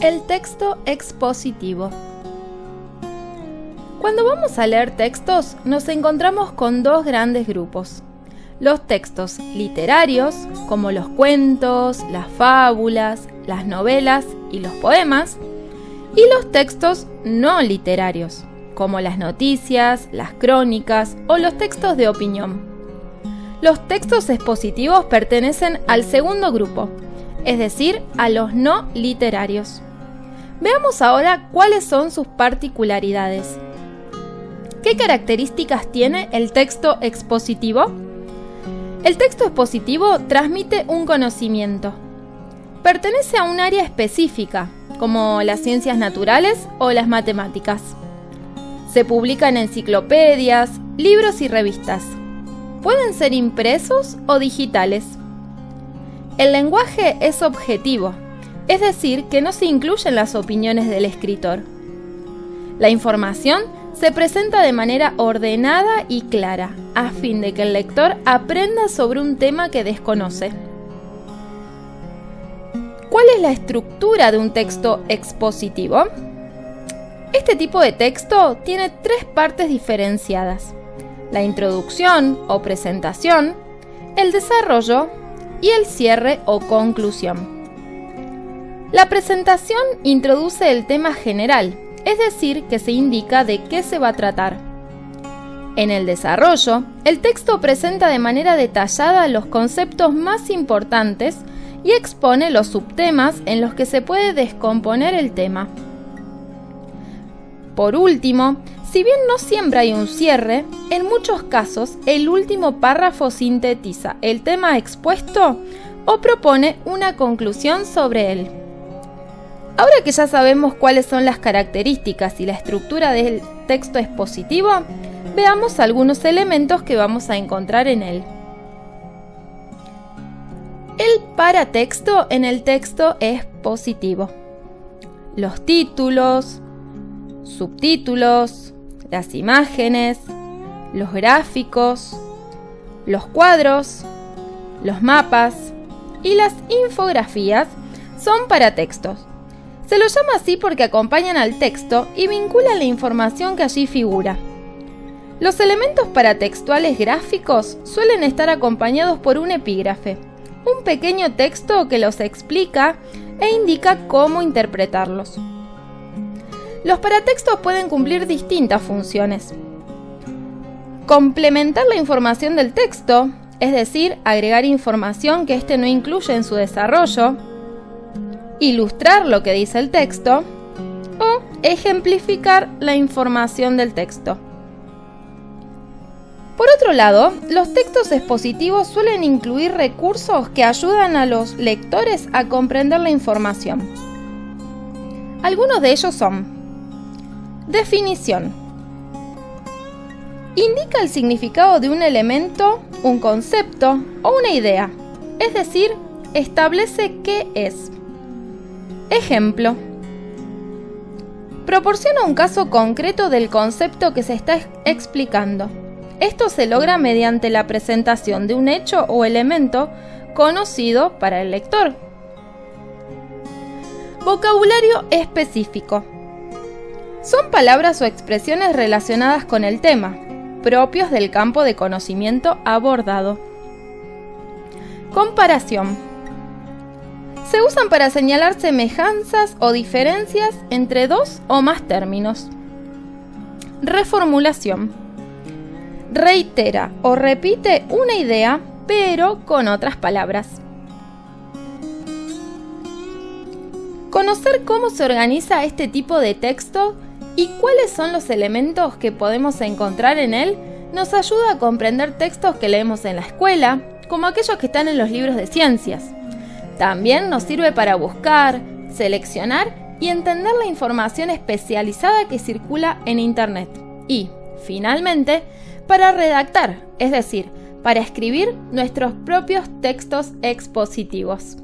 El texto expositivo. Cuando vamos a leer textos, nos encontramos con dos grandes grupos. Los textos literarios, como los cuentos, las fábulas, las novelas y los poemas, y los textos no literarios, como las noticias, las crónicas o los textos de opinión. Los textos expositivos pertenecen al segundo grupo, es decir, a los no literarios. Veamos ahora cuáles son sus particularidades. ¿Qué características tiene el texto expositivo? El texto expositivo transmite un conocimiento. Pertenece a un área específica, como las ciencias naturales o las matemáticas. Se publica en enciclopedias, libros y revistas. Pueden ser impresos o digitales. El lenguaje es objetivo, es decir, que no se incluyen las opiniones del escritor. La información se presenta de manera ordenada y clara, a fin de que el lector aprenda sobre un tema que desconoce. ¿Cuál es la estructura de un texto expositivo? Este tipo de texto tiene tres partes diferenciadas: la introducción o presentación, el desarrollo y el cierre o conclusión. La presentación introduce el tema general, es decir, que se indica de qué se va a tratar. En el desarrollo, el texto presenta de manera detallada los conceptos más importantes y expone los subtemas en los que se puede descomponer el tema. Por último, si bien no siempre hay un cierre, en muchos casos el último párrafo sintetiza el tema expuesto o propone una conclusión sobre él. Ahora que ya sabemos cuáles son las características y la estructura del texto expositivo, veamos algunos elementos que vamos a encontrar en él. El paratexto en el texto expositivo. Los títulos, subtítulos, las imágenes, los gráficos, los cuadros, los mapas y las infografías son paratextos. Se los llama así porque acompañan al texto y vinculan la información que allí figura. Los elementos paratextuales gráficos suelen estar acompañados por un epígrafe, un pequeño texto que los explica e indica cómo interpretarlos. Los paratextos pueden cumplir distintas funciones. Complementar la información del texto, es decir, agregar información que éste no incluye en su desarrollo, ilustrar lo que dice el texto o ejemplificar la información del texto. Por otro lado, los textos expositivos suelen incluir recursos que ayudan a los lectores a comprender la información. Algunos de ellos son: definición. Indica el significado de un elemento, un concepto o una idea, es decir, establece qué es. Ejemplo. Proporciona un caso concreto del concepto que se está explicando. Esto se logra mediante la presentación de un hecho o elemento conocido para el lector. Vocabulario específico. Son palabras o expresiones relacionadas con el tema, propios del campo de conocimiento abordado. Comparación. Se usan para señalar semejanzas o diferencias entre dos o más términos. Reformulación. Reitera o repite una idea, pero con otras palabras. Conocer cómo se organiza este tipo de texto y cuáles son los elementos que podemos encontrar en él nos ayuda a comprender textos que leemos en la escuela, como aquellos que están en los libros de ciencias. También nos sirve para buscar, seleccionar y entender la información especializada que circula en Internet. Y, finalmente, para redactar, es decir, para escribir nuestros propios textos expositivos.